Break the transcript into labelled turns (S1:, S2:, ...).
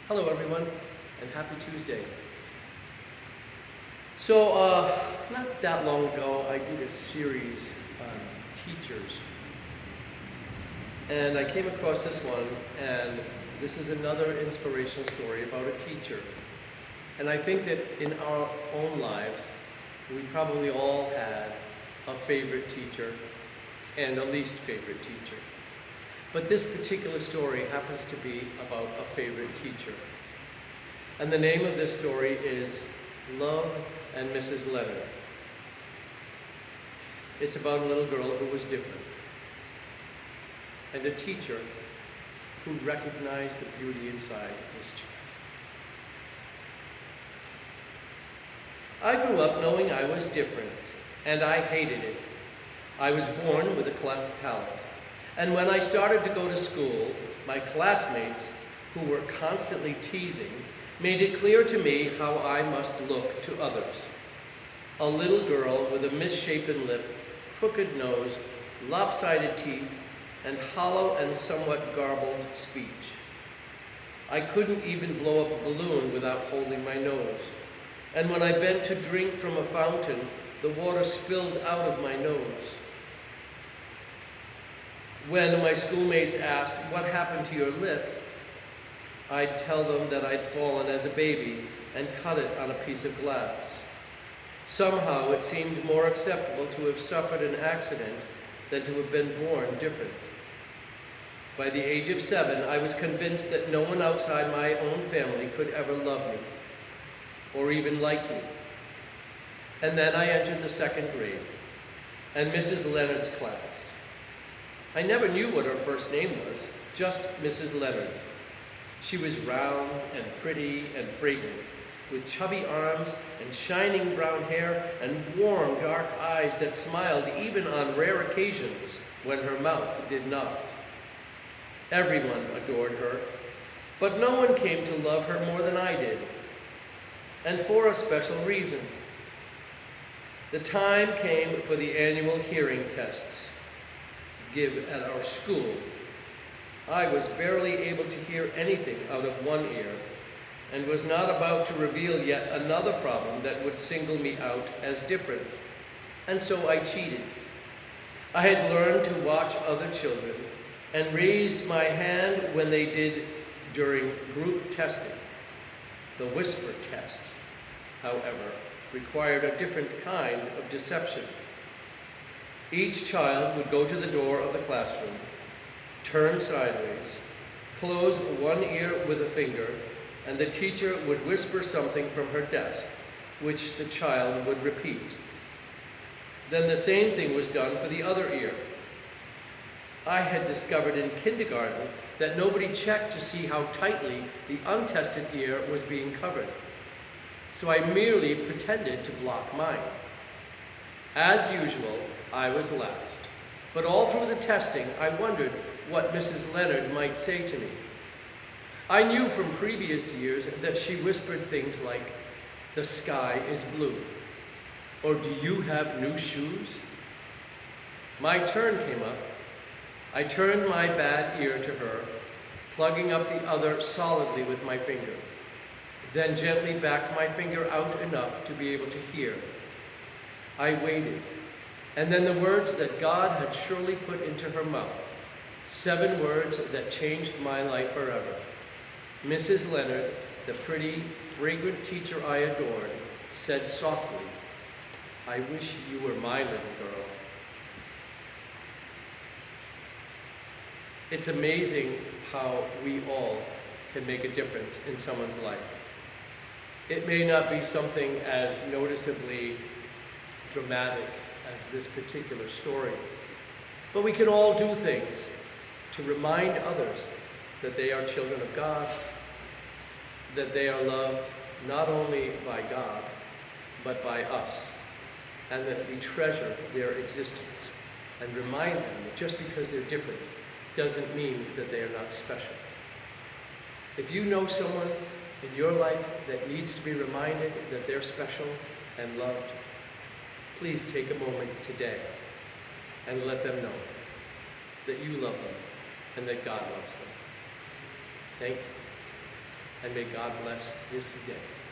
S1: Hello everyone, and happy Tuesday. So, not that long ago, I did a series on teachers. And I came across this one, and this is another inspirational story about a teacher. And I think that in our own lives, we probably all had a favorite teacher and a least favorite teacher. But this particular story happens to be about a favorite teacher. And the name of this story is Love and Mrs. Leonard. It's about a little girl who was different, and a teacher who recognized the beauty inside his child. I grew up knowing I was different, and I hated it. I was born with a cleft palate. And when I started to go to school, my classmates, who were constantly teasing, made it clear to me how I must look to others. A little girl with a misshapen lip, crooked nose, lopsided teeth, and hollow and somewhat garbled speech. I couldn't even blow up a balloon without holding my nose. And when I bent to drink from a fountain, the water spilled out of my nose. When my schoolmates asked, "What happened to your lip?" I'd tell them that I'd fallen as a baby and cut it on a piece of glass. Somehow it seemed more acceptable to have suffered an accident than to have been born different. By the age of 7, I was convinced that no one outside my own family could ever love me or even like me. And then I entered the 2nd grade and Mrs. Leonard's class. I never knew what her first name was, just Mrs. Leonard. She was round and pretty and fragrant, with chubby arms and shining brown hair and warm dark eyes that smiled even on rare occasions when her mouth did not. Everyone adored her, but no one came to love her more than I did, and for a special reason. The time came for the annual hearing tests given at our school. I was barely able to hear anything out of one ear and was not about to reveal yet another problem that would single me out as different. And so I cheated. I had learned to watch other children and raised my hand when they did during group testing. The whisper test, however, required a different kind of deception. Each child would go to the door of the classroom, turn sideways, close one ear with a finger, and the teacher would whisper something from her desk, which the child would repeat. Then the same thing was done for the other ear. I had discovered in kindergarten that nobody checked to see how tightly the untested ear was being covered. So I merely pretended to block mine. As usual, I was last. But all through the testing, I wondered what Mrs. Leonard might say to me. I knew from previous years that she whispered things like, "The sky is blue," or "Do you have new shoes?" My turn came up. I turned my bad ear to her, plugging up the other solidly with my finger, then gently backed my finger out enough to be able to hear. I waited, and then the words that God had surely put into her mouth, 7 words that changed my life forever. Mrs. Leonard, the pretty, fragrant teacher I adored, said softly, "I wish you were my little girl." It's amazing how we all can make a difference in someone's life. It may not be something as noticeably dramatic as this particular story, but we can all do things to remind others that they are children of God, that they are loved not only by God, but by us, and that we treasure their existence and remind them that just because they're different doesn't mean that they are not special. If you know someone in your life that needs to be reminded that they're special and loved, please take a moment today and let them know that you love them and that God loves them. Thank you. and may God bless this day.